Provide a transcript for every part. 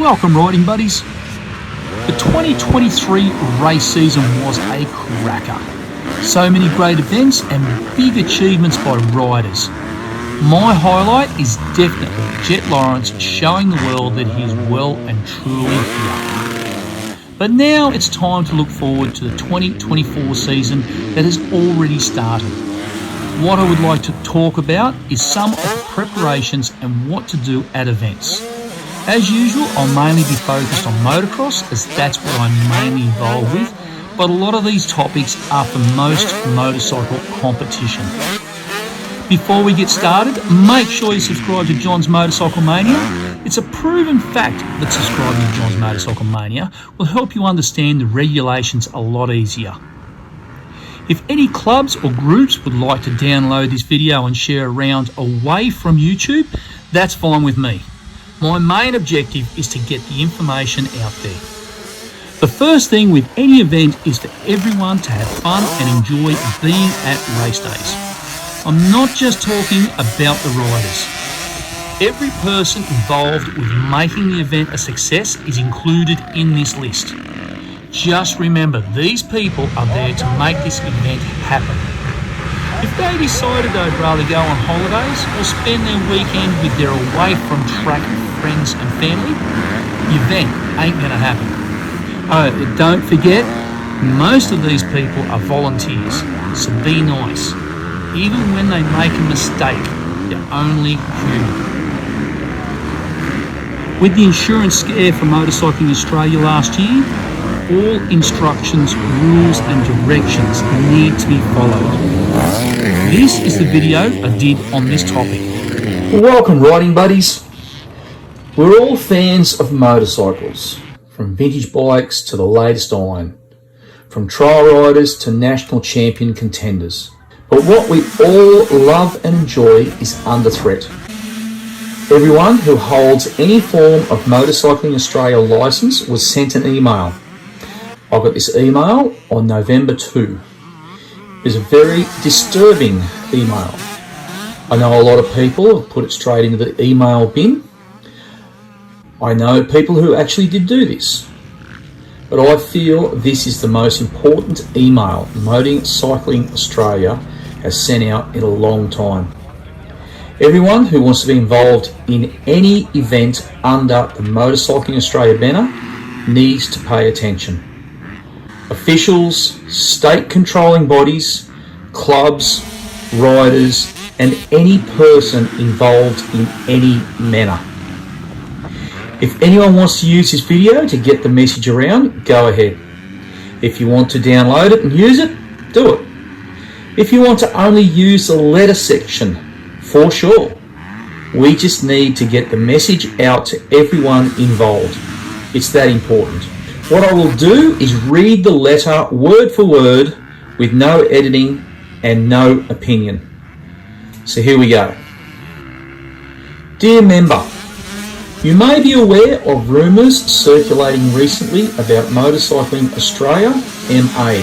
Welcome riding buddies. The 2023 race season was a cracker. So many great events and big achievements by riders. My highlight is definitely Jet Lawrence showing the world that he is well and truly here. But now it's time to look forward to the 2024 season that has already started. What I would like to talk about is some of the preparations and what to do at events. As usual, I'll mainly be focused on motocross as that's what I'm mainly involved with, but a lot of these topics are for most motorcycle competition. Before we get started, make sure you subscribe to John's Motorcycle Mania. It's a proven fact that subscribing to John's Motorcycle Mania will help you understand the regulations a lot easier. If any clubs or groups would like to download this video and share around away from YouTube, that's fine with me. My main objective is to get the information out there. The first thing with any event is for everyone to have fun and enjoy being at race days. I'm not just talking about the riders. Every person involved with making the event a success is included in this list. Just remember, these people are there to make this event happen. If they decided they'd rather go on holidays or spend their weekend with their away from track friends and family, the event ain't going to happen. Oh, don't forget, most of these people are volunteers, so be nice. Even when they make a mistake, they're only human. With the insurance scare for Motorcycling Australia last year, all instructions, rules and directions need to be followed. This is the video I did on this topic. Welcome riding buddies. We're all fans of motorcycles, from vintage bikes to the latest iron, from trial riders to national champion contenders. But what we all love and enjoy is under threat. Everyone who holds any form of Motorcycling Australia licence was sent an email. I got this email on November 2. It was a very disturbing email. I know a lot of people have put it straight into the email bin. I know people who actually did do this. But I feel this is the most important email Motorcycling Australia has sent out in a long time. Everyone who wants to be involved in any event under the Motorcycling Australia banner needs to pay attention. Officials, state controlling bodies, clubs, riders, and any person involved in any manner. If anyone wants to use this video to get the message around, go ahead. If you want to download it and use it, do it. If you want to only use the letter section, for sure. We just need to get the message out to everyone involved. It's that important. What I will do is read the letter word for word with no editing and no opinion. So here we go. Dear member, you may be aware of rumours circulating recently about Motorcycling Australia, MA,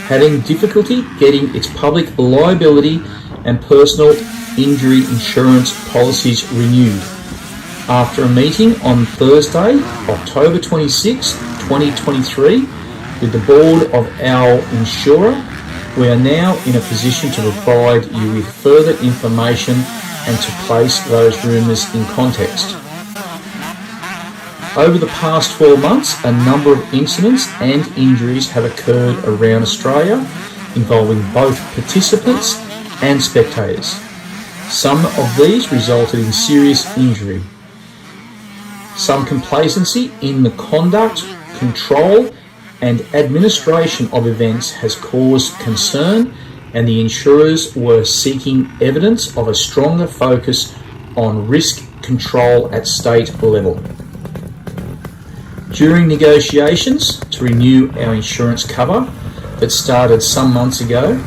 having difficulty getting its public liability and personal injury insurance policies renewed. After a meeting on Thursday, October 26, 2023, with the board of our insurer, we are now in a position to provide you with further information and to place those rumours in context. Over the past 12 months, a number of incidents and injuries have occurred around Australia involving both participants and spectators. Some of these resulted in serious injury. Some complacency in the conduct, control and administration of events has caused concern, and the insurers were seeking evidence of a stronger focus on risk control at state level. During negotiations to renew our insurance cover that started some months ago,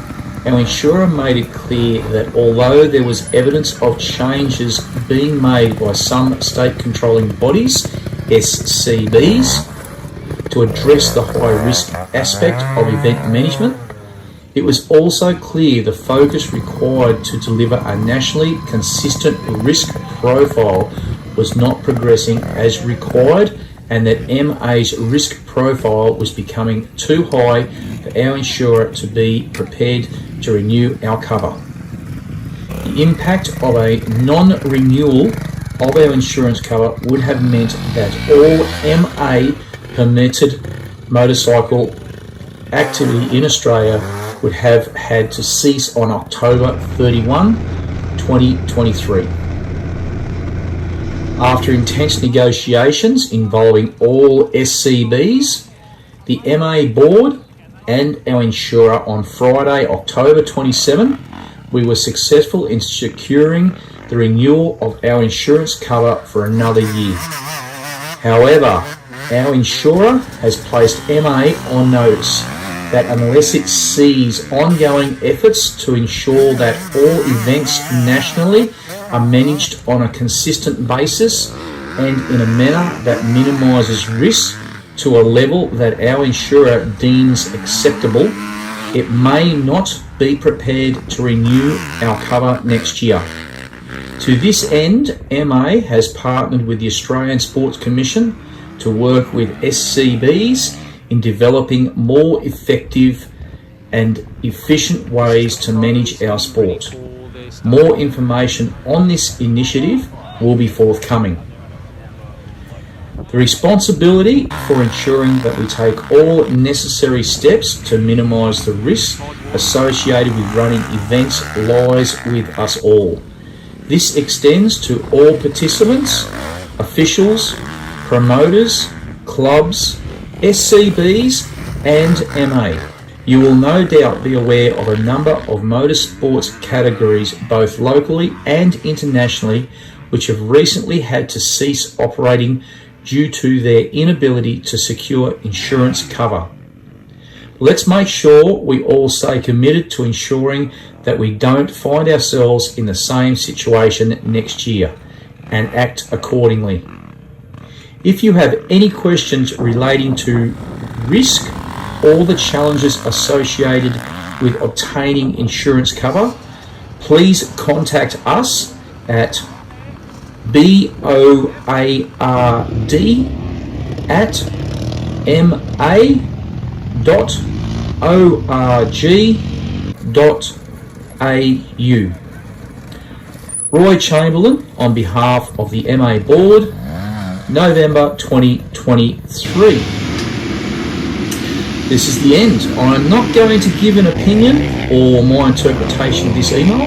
our insurer made it clear that although there was evidence of changes being made by some state controlling bodies, SCBs, to address the high risk aspect of event management, it was also clear the focus required to deliver a nationally consistent risk profile was not progressing as required and that MA's risk profile was becoming too high for our insurer to be prepared to renew our cover. The impact of a non-renewal of our insurance cover would have meant that all MA permitted motorcycle activity in Australia would have had to cease on October 31, 2023. After intense negotiations involving all SCBs, the MA board and our insurer on Friday, October 27, we were successful in securing the renewal of our insurance cover for another year. However, our insurer has placed MA on notice that unless it sees ongoing efforts to ensure that all events nationally are managed on a consistent basis and in a manner that minimises risk to a level that our insurer deems acceptable, it may not be prepared to renew our cover next year. To this end, MA has partnered with the Australian Sports Commission to work with SCBs in developing more effective and efficient ways to manage our sport. More information on this initiative will be forthcoming. The responsibility for ensuring that we take all necessary steps to minimise the risks associated with running events lies with us all. This extends to all participants, officials, promoters, clubs, SCBs and MA. You will no doubt be aware of a number of motorsports categories, both locally and internationally, which have recently had to cease operating due to their inability to secure insurance cover. Let's make sure we all stay committed to ensuring that we don't find ourselves in the same situation next year and act accordingly. If you have any questions relating to risk or the challenges associated with obtaining insurance cover, please contact us at board@ma.org.au. Roy Chamberlain on behalf of the MA Board, November 2023. This is the end. I'm not going to give an opinion or my interpretation of this email,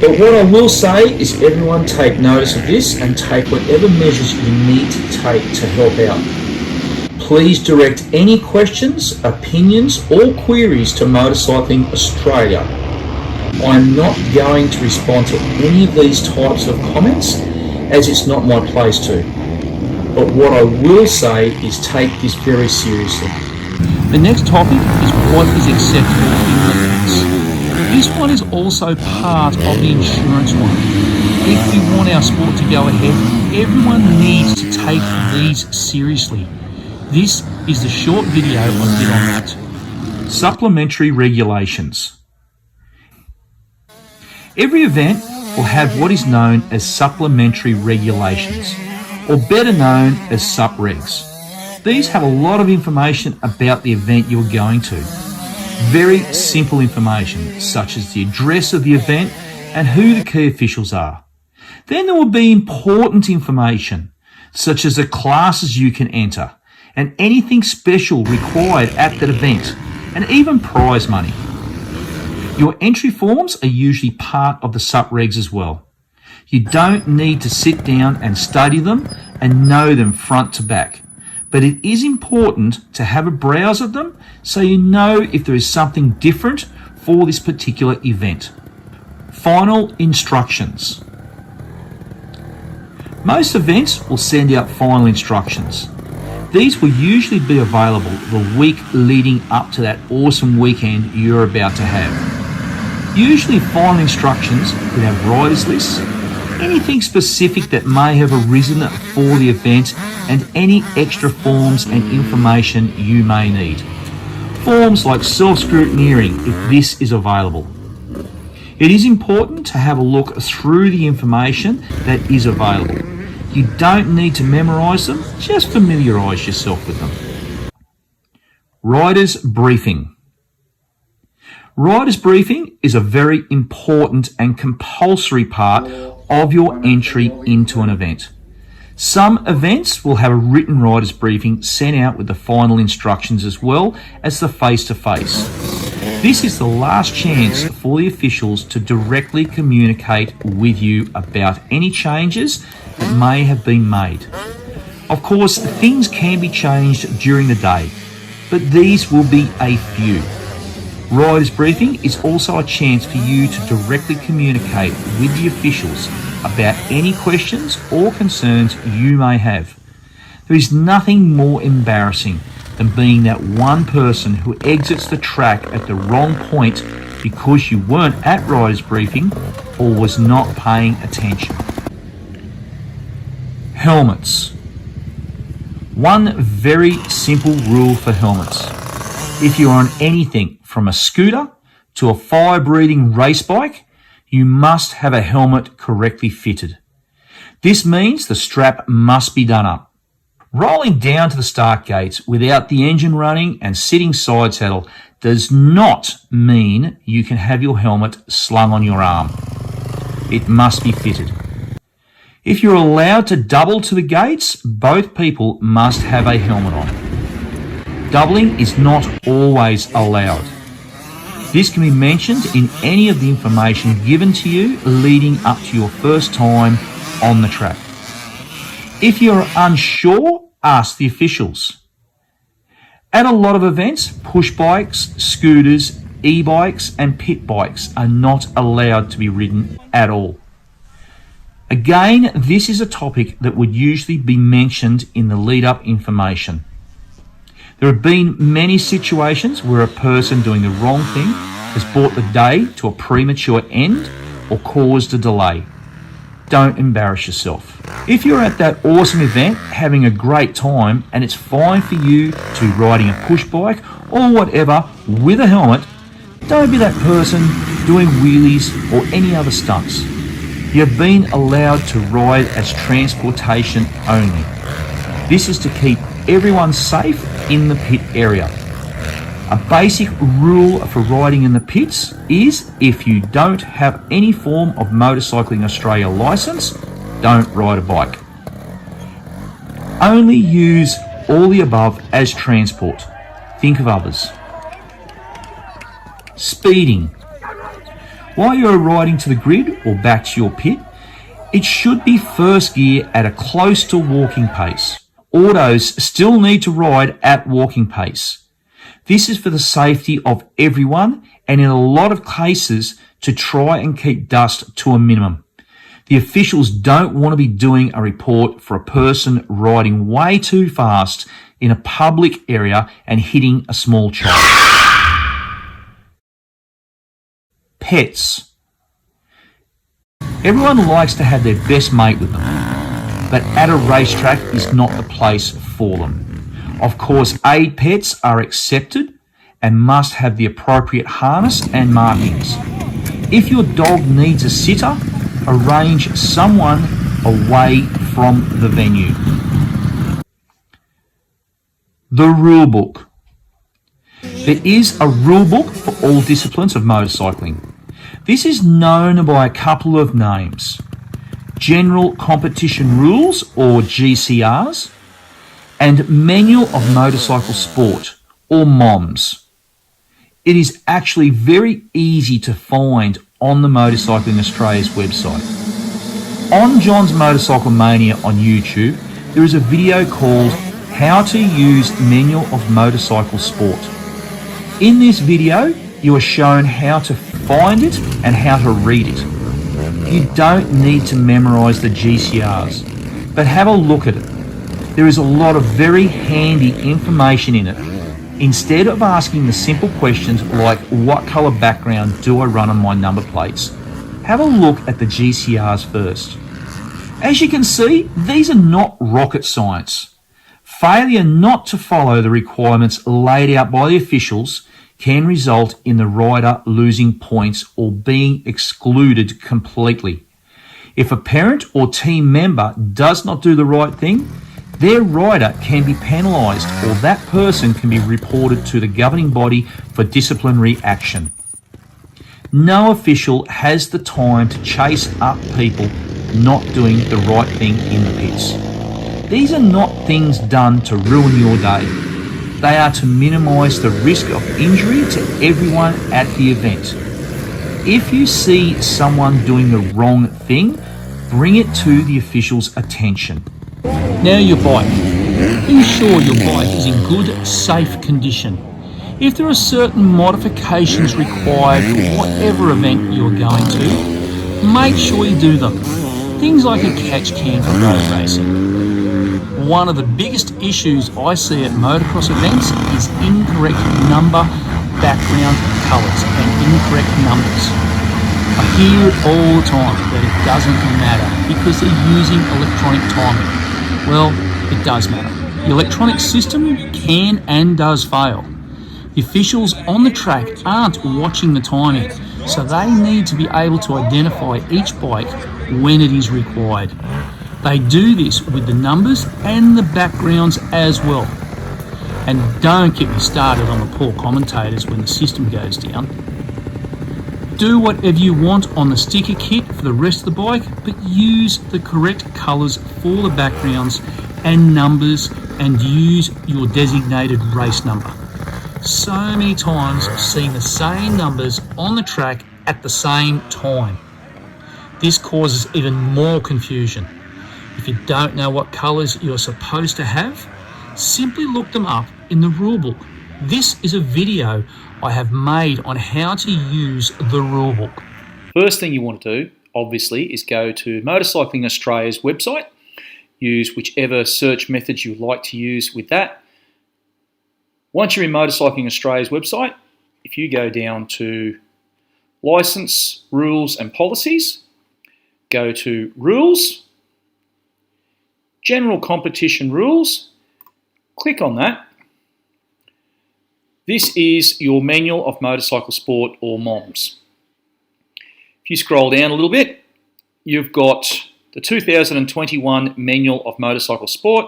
but what I will say is everyone take notice of this and take whatever measures you need to take to help out. Please direct any questions, opinions or queries to Motorcycling Australia. I'm not going to respond to any of these types of comments as it's not my place to. But what I will say is take this very seriously. The next topic is what is acceptable in defence. This one is also part of the insurance one. If we want our sport to go ahead, everyone needs to take these seriously. This is the short video I did on that. Supplementary regulations. Every event will have what is known as supplementary regulations, or better known as sup-regs. These have a lot of information about the event you're going to. Very simple information, such as the address of the event and who the key officials are. Then there will be important information, such as the classes you can enter, and anything special required at that event, and even prize money. Your entry forms are usually part of the sup-regs as well. You don't need to sit down and study them and know them front to back, but it is important to have a browse of them so you know if there is something different for this particular event. Final instructions. Most events will send out final instructions. These will usually be available the week leading up to that awesome weekend you're about to have. Usually final instructions could have riders lists, anything specific that may have arisen for the event, and any extra forms and information you may need. Forms like self-scrutineering if this is available. It is important to have a look through the information that is available. You don't need to memorise them, just familiarise yourself with them. Riders briefing. Riders briefing is a very important and compulsory part of your entry into an event. Some events will have a written riders briefing sent out with the final instructions as well as the face-to-face. This is the last chance for the officials to directly communicate with you about any changes that may have been made. Of course, things can be changed during the day, but these will be a few. Riders briefing is also a chance for you to directly communicate with the officials about any questions or concerns you may have. There is nothing more embarrassing than being that one person who exits the track at the wrong point because you weren't at riders briefing or was not paying attention. Helmets. One very simple rule for helmets. If you're on anything from a scooter to a fire-breathing race bike, you must have a helmet correctly fitted. This means the strap must be done up. Rolling down to the start gates without the engine running and sitting side saddle does not mean you can have your helmet slung on your arm. It must be fitted. If you're allowed to double to the gates, both people must have a helmet on. Doubling is not always allowed. This can be mentioned in any of the information given to you leading up to your first time on the track. If you're unsure, ask the officials. At a lot of events, push bikes, scooters, e-bikes and pit bikes are not allowed to be ridden at all. Again, this is a topic that would usually be mentioned in the lead-up information. There have been many situations where a person doing the wrong thing has brought the day to a premature end or caused a delay. Don't embarrass yourself. If you're at that awesome event having a great time and it's fine for you to be riding a push bike or whatever with a helmet, don't be that person doing wheelies or any other stunts. You've been allowed to ride as transportation only. This is to keep everyone safe in the pit area. A basic rule for riding in the pits is if you don't have any form of Motorcycling Australia licence, don't ride a bike. Only use all the above as transport. Think of others. Speeding. While you're riding to the grid or back to your pit, it should be first gear at a close to walking pace. Autos still need to ride at walking pace. This is for the safety of everyone and in a lot of cases to try and keep dust to a minimum. The officials don't want to be doing a report for a person riding way too fast in a public area and hitting a small child. Pets. Everyone likes to have their best mate with them, but at a racetrack is not the place for them. Of course, aid pets are accepted and must have the appropriate harness and markings. If your dog needs a sitter, arrange someone away from the venue. The rule book. There is a rule book for all disciplines of motorcycling. This is known by a couple of names: General Competition Rules, or GCRs, and Manual of Motorcycle Sport, or MOMS. It is actually very easy to find on the Motorcycling Australia's website. On John's Motorcycle Mania on YouTube, there is a video called How to Use Manual of Motorcycle Sport. In this video, you are shown how to find it and how to read it. You don't need to memorise the GCRs, but have a look at it. There is a lot of very handy information in it. Instead of asking the simple questions like what colour background do I run on my number plates, have a look at the GCRs first. As you can see, these are not rocket science. Failure not to follow the requirements laid out by the officials can result in the rider losing points or being excluded completely. If a parent or team member does not do the right thing, their rider can be penalised, or that person can be reported to the governing body for disciplinary action. No official has the time to chase up people not doing the right thing in the pits. These are not things done to ruin your day. They are to minimise the risk of injury to everyone at the event. If you see someone doing the wrong thing, bring it to the official's attention. Now your bike. Ensure your bike is in good, safe condition. If there are certain modifications required for whatever event you're going to, make sure you do them. Things like a catch can for road racing. One of the biggest issues I see at motocross events is incorrect number, background colours and incorrect numbers. I hear it all the time that it doesn't matter because they're using electronic timing. Well, it does matter. The electronic system can and does fail. The officials on the track aren't watching the timing, so they need to be able to identify each bike when it is required. They do this with the numbers and the backgrounds as well. And don't get me started on the poor commentators when the system goes down. Do whatever you want on the sticker kit for the rest of the bike, but use the correct colours for the backgrounds and numbers, and use your designated race number. So many times I've seen the same numbers on the track at the same time. This causes even more confusion. If you don't know what colours you're supposed to have, simply look them up in the rulebook. This is a video I have made on how to use the rulebook. First thing you want to do, obviously, is go to Motorcycling Australia's website. Use whichever search methods you like to use with that. Once you're in Motorcycling Australia's website, if you go down to Licence, Rules and Policies, go to Rules, General Competition Rules, click on that. This is your Manual of Motorcycle Sport, or MOMS. If you scroll down a little bit, you've got the 2021 Manual of Motorcycle Sport,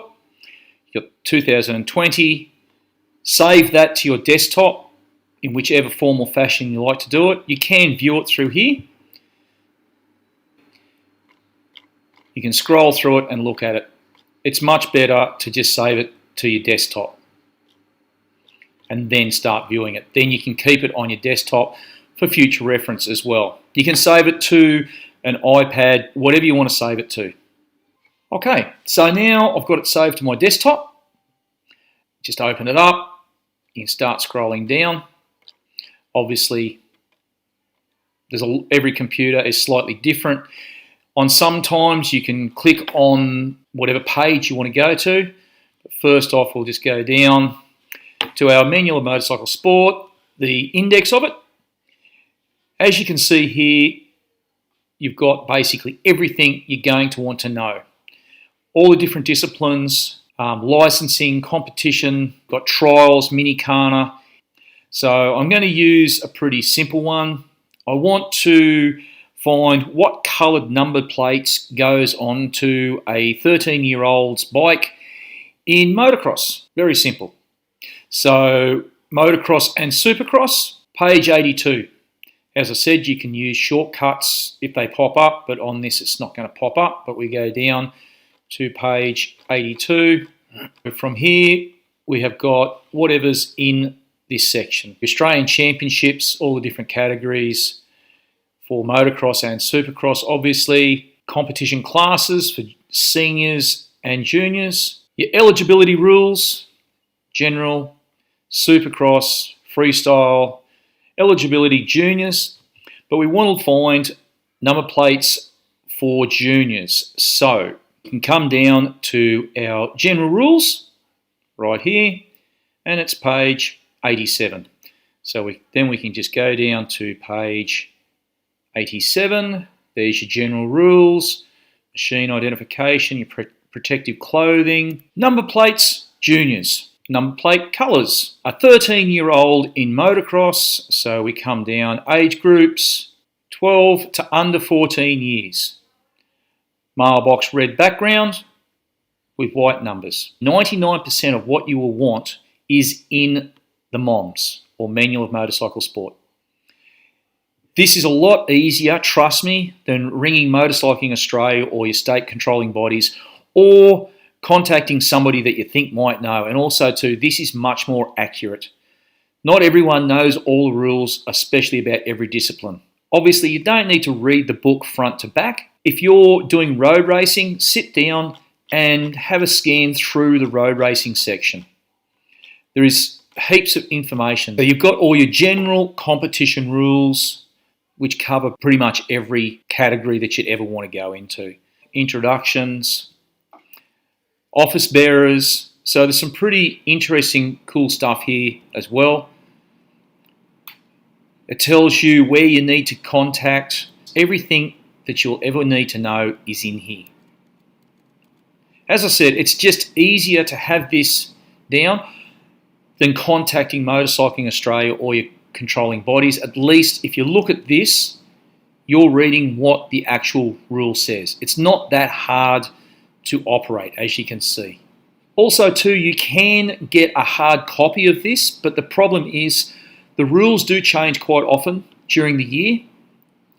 you've got 2020. Save that to your desktop in whichever form or fashion you like to do it. You can view it through here. You can scroll through it and look at it. It's much better to just save it to your desktop and then start viewing it. Then you can keep it on your desktop for future reference as well. You can save it to an iPad, whatever you want to save it to. Okay, so now I've got it saved to my desktop. Just open it up. You can start scrolling down. Obviously, every computer is slightly different. On sometimes you can click on whatever page you want to go to. But first off, we'll just go down to our Manual of Motorcycle Sport, the index of it. As you can see here, you've got basically everything you're going to want to know. All the different disciplines, licensing, competition, got trials, mini Kana. So I'm going to use a pretty simple one. I want to find what coloured number plates goes onto a 13-year-old's bike in motocross. Very simple. So motocross and supercross, page 82. As I said, you can use shortcuts if they pop up, but on this it's not going to pop up. But we go down to page 82. From here, we have got whatever's in this section. Australian Championships, all the different categories for motocross and supercross, obviously. Competition classes for seniors and juniors. Your eligibility rules, general, supercross, freestyle, eligibility juniors. But we want to find number plates for juniors. So you can come down to our general rules right here, and it's page 87. So then we can just go down to page 87. There's your general rules, machine identification, your protective clothing, number plates, juniors, number plate colours. A 13-year-old in motocross, so we come down age groups, 12 to under 14 years. mailbox red background with white numbers. 99% of what you will want is in the MOMS, or Manual of Motorcycle Sport. This is a lot easier, trust me, than ringing Motorcycling Australia or your state controlling bodies, or contacting somebody that you think might know. And also too, this is much more accurate. Not everyone knows all the rules, especially about every discipline. Obviously, you don't need to read the book front to back. If you're doing road racing, sit down and have a scan through the road racing section. There is heaps of information. So you've got all your general competition rules, which cover pretty much every category that you'd ever want to go into. Introductions, office bearers. So there's some pretty interesting, cool stuff here as well. It tells you where you need to contact. Everything that you'll ever need to know is in here. As I said, it's just easier to have this down than contacting Motorcycling Australia or your controlling bodies. At least if you look at this, you're reading what the actual rule says. It's not that hard to operate, as you can see. Also too, you can get a hard copy of this, but the problem is the rules do change quite often during the year.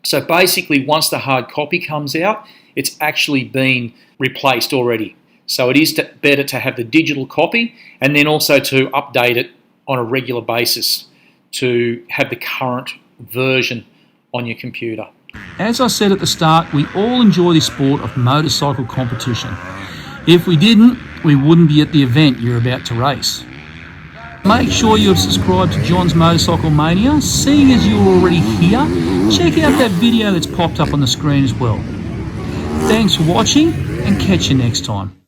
So basically, once the hard copy comes out, it's actually been replaced already. So it is better to have the digital copy, and then also to update it on a regular basis to have the current version on your computer. As I said at the start, we all enjoy the sport of motorcycle competition. If we didn't, we wouldn't be at the event you're about to race. Make sure you have subscribed to John's Motorcycle Mania. Seeing as you're already here, check out that video that's popped up on the screen as well. Thanks for watching, and catch you next time.